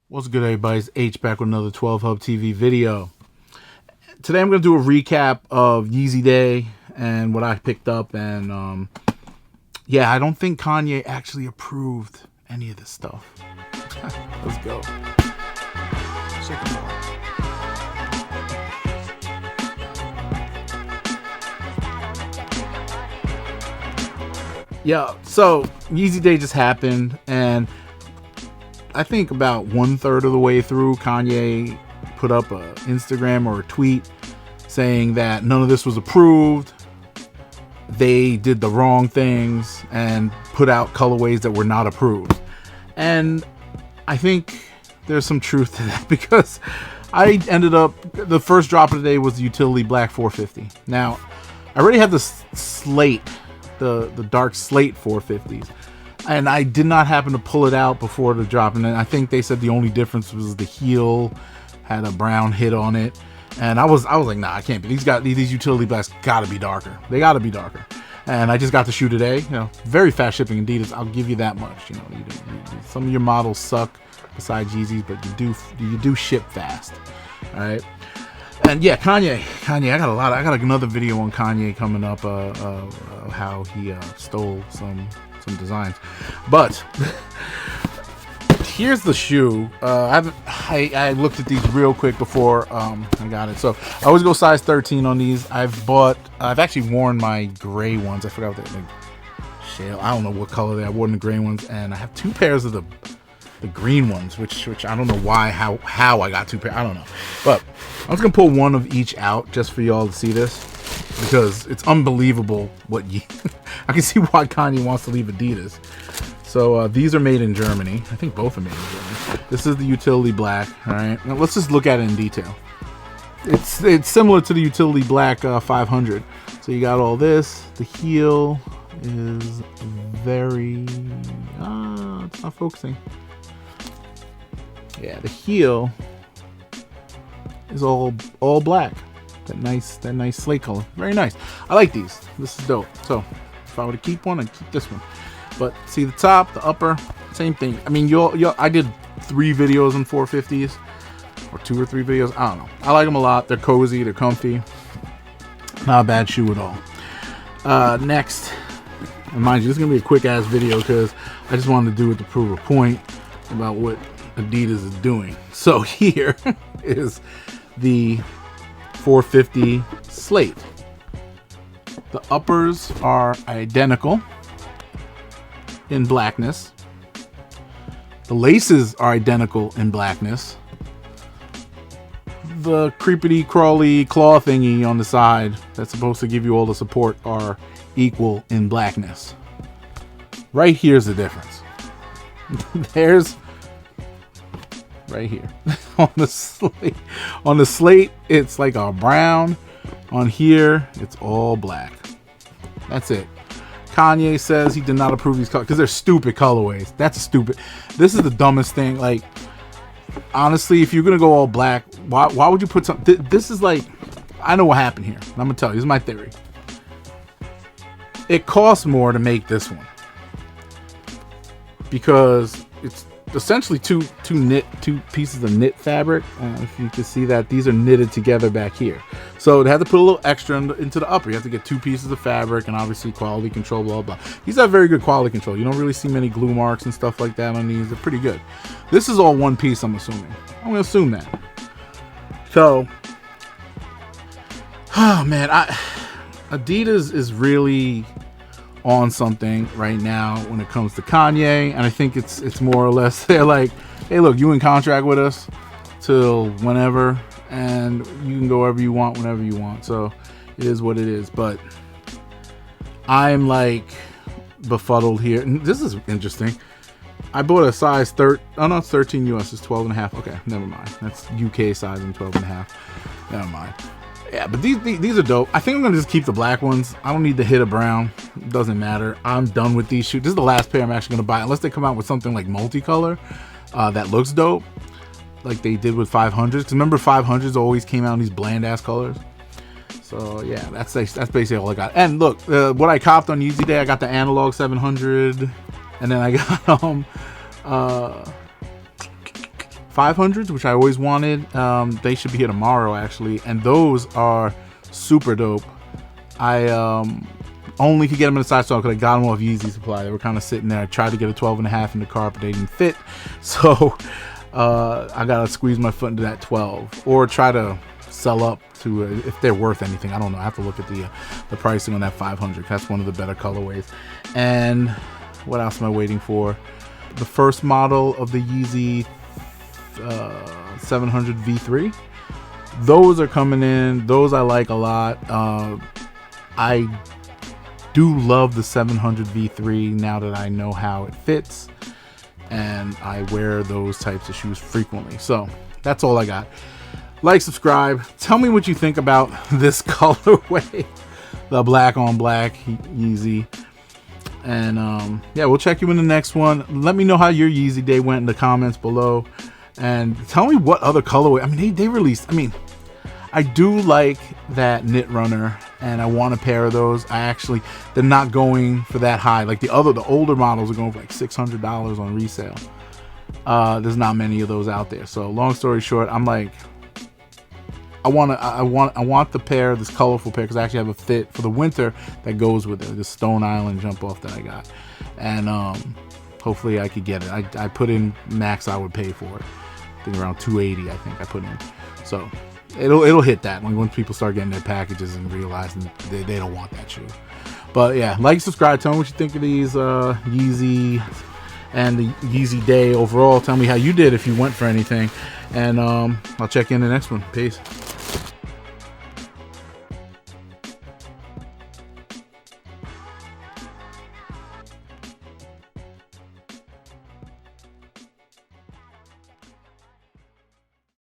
What's good, everybody? It's H back with another 12 Hub TV video. Today I'm going to do a recap of Yeezy Day and what I picked up. And yeah, I don't think Kanye actually approved any of this stuff. Let's go. Yeah, so Yeezy Day just happened, and I think about 1/3 of the way through, Kanye put up an Instagram or a tweet saying that none of this was approved. They did the wrong things and put out colorways that were not approved. And I think there's some truth to that, because I ended up, the first drop of the day was the Utility Black 450. Now, I already have the Slate, the dark Slate 450s. And I did not happen to pull it out before the drop. And then I think they said the only difference was the heel had a brown hit on it. And I was like, nah, I can't be. These Utility Blacks gotta be darker. They gotta be darker. And I just got the shoe today. You know, very fast shipping Adidas. I'll give you that much. You know, some of your models suck besides Yeezys, but you do ship fast. All right. And yeah, Kanye, I got another video on Kanye coming up. How he stole some designs, but here's the shoe. I looked at these real quick before I got it. So I always go size 13 on these. I've actually worn my gray ones. I forgot what they're like, shale. I don't know what color they are. I wore the gray ones, and I have two pairs of the green ones, which I don't know why, how I got two pairs. I don't know, but I'm just gonna pull one of each out just for y'all to see this, because it's unbelievable what I can see why Kanye wants to leave Adidas. So these are made in Germany. I think both are made in Germany. This is the Utility Black. All right, now let's just look at it in detail. It's similar to the Utility Black 500. So you got all this. The heel is very it's not focusing. Yeah, the heel is all black. That nice slate color. Very nice. I like these. This is dope. So if I were to keep one, I'd keep this one. But see the top, the upper, same thing. I mean, I did 3 videos on 450s, or 2 or 3 videos. I don't know. I like them a lot. They're cozy. They're comfy. Not a bad shoe at all. Next, and mind you, this is gonna be a quick ass video because I just wanted to do it to prove a point about what Adidas is doing. So here is the 450 Slate. The uppers are identical in blackness. The laces are identical in blackness. The creepity crawly claw thingy on the side that's supposed to give you all the support are equal in blackness. Right here's the difference. There's right here on the slate. On the slate, it's like a brown. On here, it's all black. That's it. Kanye says he did not approve these colors because they're stupid colorways. That's stupid. This is the dumbest thing. Like, honestly, if you're gonna go all black, why would you put some? This is like, I know what happened here. I'm gonna tell you. This is my theory. It costs more to make this one because it's essentially two pieces of knit fabric. If you can see that, these are knitted together back here. So they had to put a little extra into the upper. You have to get 2 pieces of fabric, and obviously quality control, blah blah. These have very good quality control. You don't really see many glue marks and stuff like that on these. They're pretty good. This is all one piece, I'm assuming. I'm gonna assume that. So, oh man, Adidas is really on something right now when it comes to Kanye, and I think it's more or less they're like, hey, look, you in contract with us till whenever, and you can go wherever you want whenever you want. So it is what it is. But I'm like befuddled here. And this is interesting. I bought a size 13. Oh no, it's 13 US. It's 12 and a half. Okay, never mind. That's UK size and 12 and a half. Never mind. Yeah, but these are dope. I think I'm gonna just keep the black ones. I don't need the hit of brown. It doesn't matter. I'm done with these shoes. This is the last pair I'm actually gonna buy, unless they come out with something like multicolor that looks dope, like they did with 500s. Because remember, 500s always came out in these bland ass colors. So yeah, that's basically all I got. And look, what I copped on Yeezy Day, I got the analog 700, and then I got 500s, which I always wanted. They should be here tomorrow, actually, and those are super dope. I only could get them in the size 12 because I got them off Yeezy Supply. They were kind of sitting there. I tried to get a 12.5 in the car, but they didn't fit. So I gotta squeeze my foot into that 12, or try to sell up to if they're worth anything. I don't know. I have to look at the pricing on that 500. That's one of the better colorways. And what else am I waiting for? The first model of the Yeezy 700 V3. Those are coming in. Those I like a lot. I do love the 700 V3 now that I know how it fits, and I wear those types of shoes frequently. So that's all I got. Like, subscribe. Tell me what you think about this colorway, the black on black Yeezy. And yeah, we'll check you in the next one. Let me know how your Yeezy day went in the comments below, and tell me what other colorway. I mean, they released. I mean, I do like that Knit Runner, and I want a pair of those. They're not going for that high. Like the older models are going for like $600 on resale. There's not many of those out there. So long story short, I'm like, I want the pair, this colorful pair, because I actually have a fit for the winter that goes with it. The Stone Island jump off that I got, and hopefully I could get it. I put in max I would pay for it. I think around $280. I think I put in. So it'll hit that once people start getting their packages and realizing they don't want that shoe. But yeah, like, subscribe, tell me what you think of these Yeezy and the Yeezy day overall. Tell me how you did if you went for anything, and I'll check you in the next one. Peace.